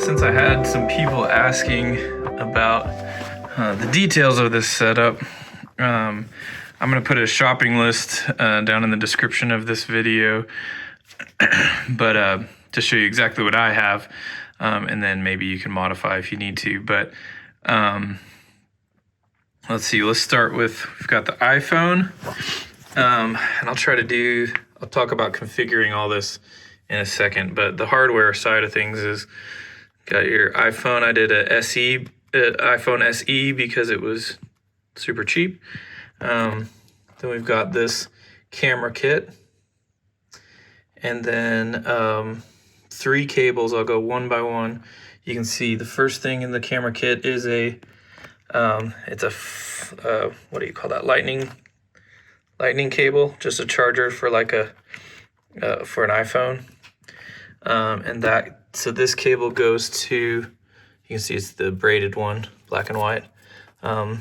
since I had some people asking about the details of this setup, I'm going to put a shopping list down in the description of this video, but to show you exactly what I have, and then maybe you can modify if you need to. But let's see, let's start with, we've got the iPhone, and I'll talk about configuring all this in a second, but the hardware side of things is got your iPhone. I did a iPhone SE because it was super cheap. Then we've got this camera kit, and then 3 cables. I'll go one by one. You can see the first thing in the camera kit is what do you call that? Lightning cable, just a charger for like for an iPhone. So this cable goes to, you can see it's the braided one, black and white, to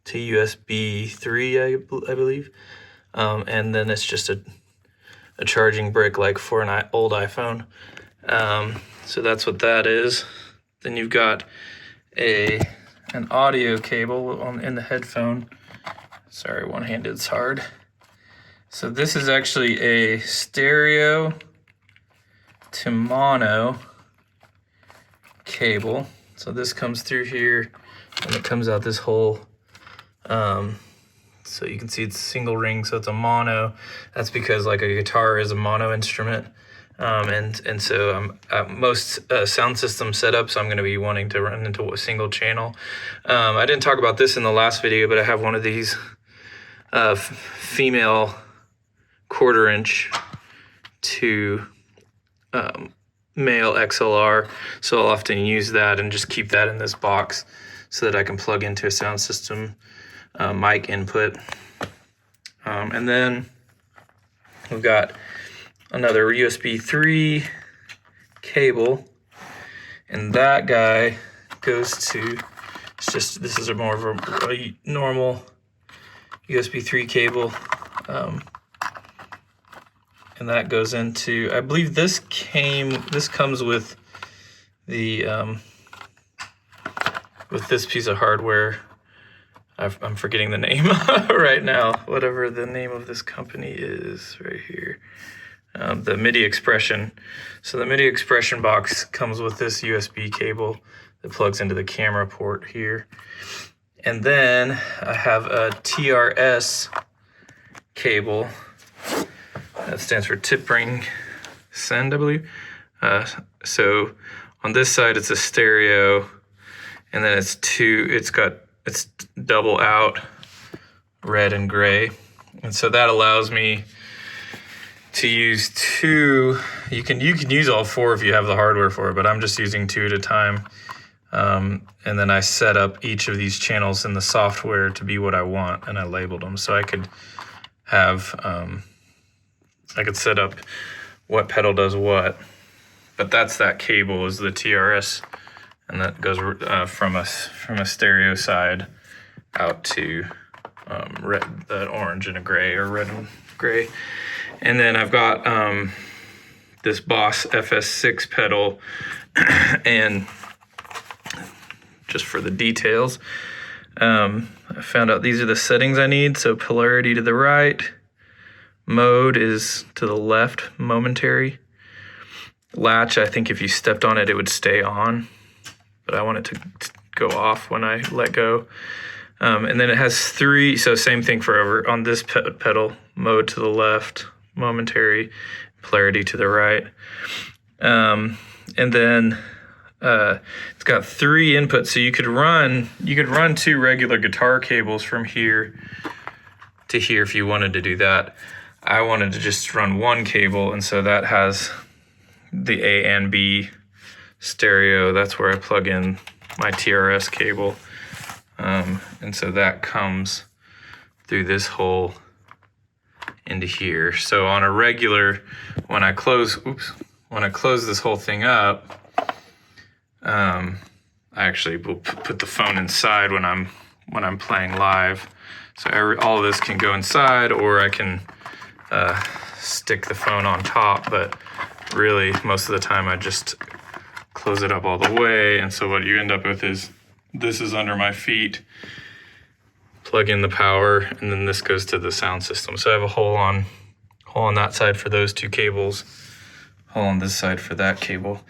USB 3, I believe. And then it's just a charging brick like for an old iPhone. So that's what that is. Then you've got an audio cable in the headphone. Sorry, one-handed's hard. So this is actually a stereo to mono cable. So this comes through here and it comes out this hole. So you can see it's single ring, so it's a mono. That's because like a guitar is a mono instrument. And so most sound system setups, I'm going to be wanting to run into a single channel. I didn't talk about this in the last video, but I have one of these female 1/4 inch to male XLR, so I'll often use that and just keep that in this box so that I can plug into a sound system mic input. And then we've got another USB 3 cable, and that guy goes to, this is more of a normal USB 3 cable. And that goes into, I believe this comes with the with this piece of hardware. I'm forgetting the name right now. Whatever the name of this company is right here. The MIDI Expression. So the MIDI Expression box comes with this USB cable that plugs into the camera port here. And then I have a TRS cable. That stands for tip ring send, I believe. So on this side, it's a stereo, and then it's double out, red and gray. And so that allows me to use 2. You can use all 4 if you have the hardware for it, but I'm just using 2 at a time. And then I set up each of these channels in the software to be what I want, and I labeled them. So I could have, I could set up what pedal does what, but that cable is the TRS, and that goes from a stereo side out to orange and a gray, or red and gray. And then I've got this Boss FS6 pedal, and just for the details, I found out these are the settings I need. So polarity to the right, mode is to the left, momentary. Latch, I think if you stepped on it, it would stay on, but I want it to go off when I let go. And then it has 3, so same thing on this pedal, mode to the left, momentary, polarity to the right. And then it's got 3 inputs, so you could run 2 regular guitar cables from here to here if you wanted to do that. I wanted to just run 1 cable, and so that has the A and B stereo. That's where I plug in my TRS cable. And so that comes through this hole into here. So on a regular, when I close this whole thing up, I actually will put the phone inside when I'm playing live. So all of this can go inside, or I can stick the phone on top, but really most of the time I just close it up all the way. And so what you end up with is, this is under my feet, plug in the power, and then this goes to the sound system. So I have a hole on that side for those two cables, hole on this side for that cable.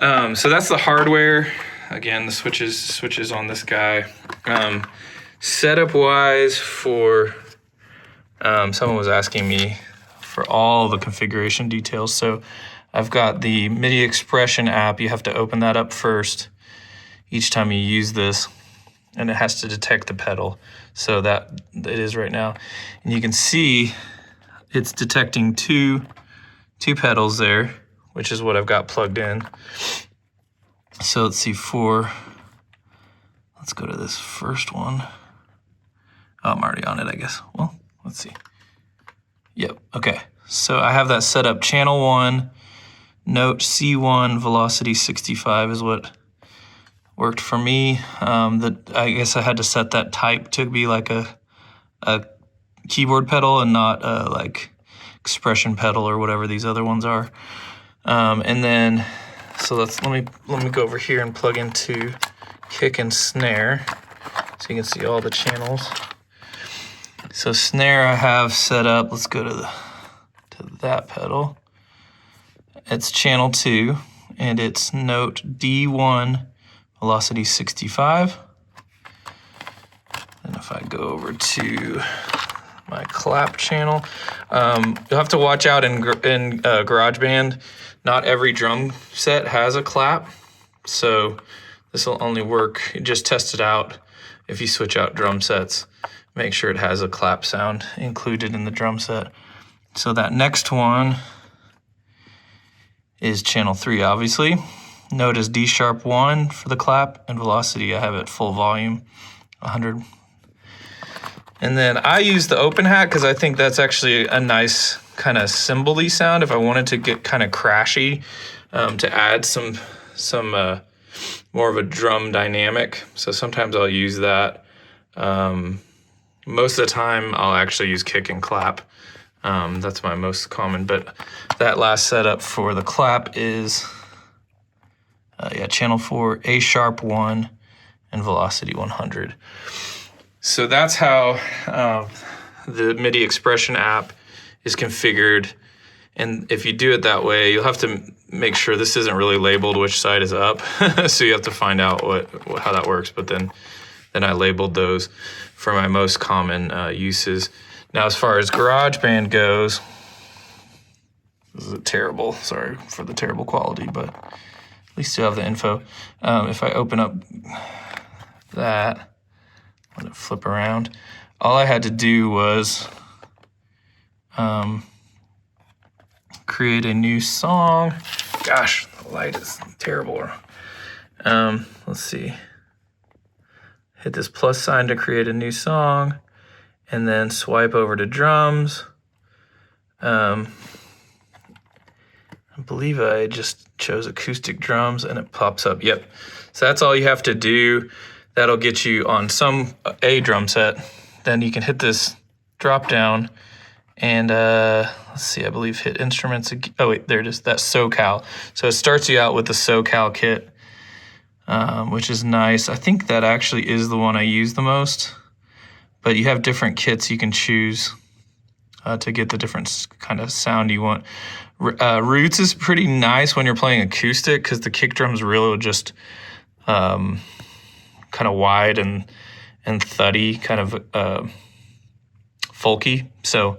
So that's the hardware. Again, the switches on this guy. Setup wise, for someone was asking me for all the configuration details. So I've got the MIDI Expression app. You have to open that up first each time you use this, and it has to detect the pedal. So that it is right now. And you can see it's detecting two pedals there, which is what I've got plugged in. So let's see, let's go to this first one. Oh, I'm already on it, I guess. Well, let's see. Yep, okay. So I have that set up. Channel 1, note C1, velocity 65 is what worked for me. I guess I had to set that type to be like a keyboard pedal and not like expression pedal or whatever these other ones are. And then, so let me go over here and plug into kick and snare so you can see all the channels. So snare I have set up. Let's go to that pedal. It's channel 2 and it's note D1, velocity 65. And if I go over to my clap channel, you'll have to watch out in GarageBand. Not every drum set has a clap, so this will only work. Just test it out. If you switch out drum sets, make sure it has a clap sound included in the drum set. So that next one is channel 3, obviously. Note is D sharp 1 for the clap, and velocity I have at full volume, 100. And then I use the open hat because I think that's actually a nice kind of cymbal-y sound if I wanted to get kind of crashy, to add some more of a drum dynamic. So sometimes I'll use that. Most of the time I'll actually use kick and clap. That's my most common, but that last setup for the clap is channel 4, A sharp 1, and velocity 100. So that's how the MIDI Expression app is configured. And if you do it that way, you'll have to make sure this isn't really labeled which side is up. So you have to find out how that works. But then I labeled those for my most common uses. Now, as far as GarageBand goes, this is terrible. Sorry for the terrible quality, but at least you have the info. If I open up that, let it flip around. All I had to do was create a new song. Gosh, the light is terrible. Let's see. Hit this plus sign to create a new song, and then swipe over to drums. I believe I just chose acoustic drums, and it pops up. Yep. So that's all you have to do. That'll get you on a drum set. Then you can hit this drop down and let's see, I believe hit instruments. Oh wait, there it is. That's SoCal. So it starts you out with the SoCal kit, which is nice. I think that actually is the one I use the most, but you have different kits you can choose to get the different kind of sound you want. Roots is pretty nice when you're playing acoustic because the kick drum's really just kind of wide and thuddy, kind of folky. So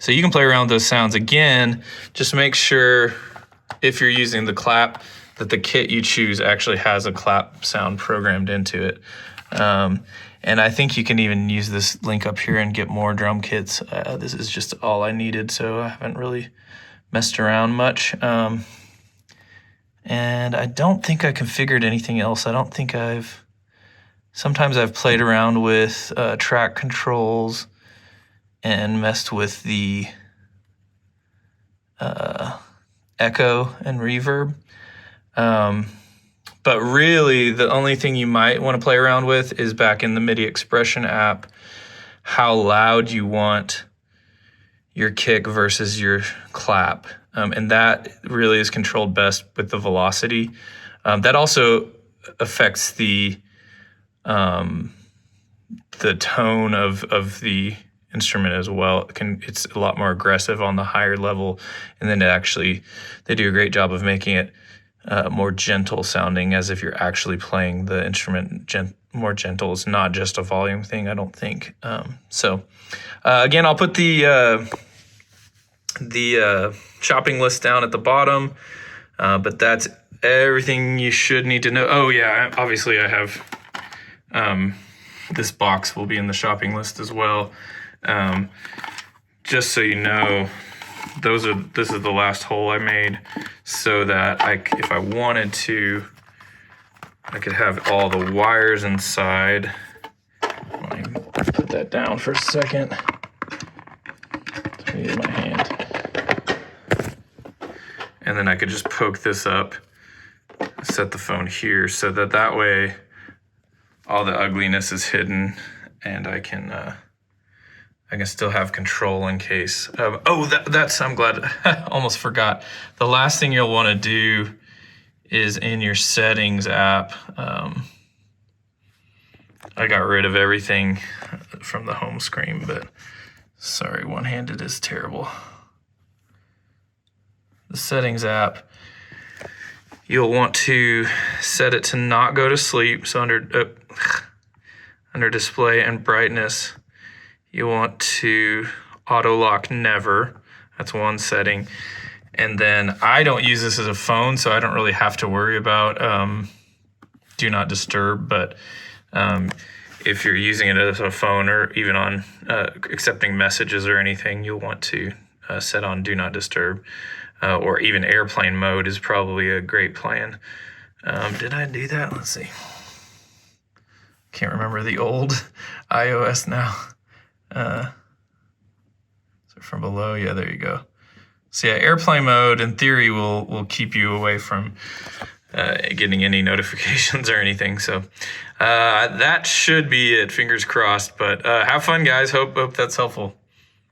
you can play around with those sounds. Again, just make sure if you're using the clap that the kit you choose actually has a clap sound programmed into it. And I think you can even use this link up here and get more drum kits. This is just all I needed, so I haven't really messed around much. And I don't think I configured anything else. I don't think sometimes I've played around with track controls and messed with the echo and reverb. But really, the only thing you might want to play around with is back in the MIDI Expression app, how loud you want your kick versus your clap. And that really is controlled best with the velocity. That also affects the tone of the instrument as well. It's a lot more aggressive on the higher level, and then they do a great job of making it more gentle sounding, as if you're actually playing the instrument more gentle. It's not just a volume thing, I don't think. Again, I'll put the shopping list down at the bottom, but that's everything you should need to know. Oh yeah, obviously I have this box will be in the shopping list as well. Just so you know, this is the last hole I made, so that if I wanted to, I could have all the wires inside. Let me put that down for a second. Use my hand. And then I could just poke this up, set the phone here, so that way all the ugliness is hidden, and I can still have control in case. I'm glad. I almost forgot. The last thing you'll want to do is in your settings app. I got rid of everything from the home screen, but sorry, one-handed is terrible. The settings app, you'll want to set it to not go to sleep. So under display and brightness, you want to auto lock never. That's one setting. And then I don't use this as a phone, so I don't really have to worry about do not disturb. But if you're using it as a phone, or even on accepting messages or anything, you'll want to set on do not disturb. Or even airplane mode is probably a great plan. Did I do that? Let's see. Can't remember the old iOS now. So from below, yeah, there you go. So yeah, airplane mode in theory will keep you away from getting any notifications or anything. So that should be it. Fingers crossed. But have fun, guys. Hope that's helpful.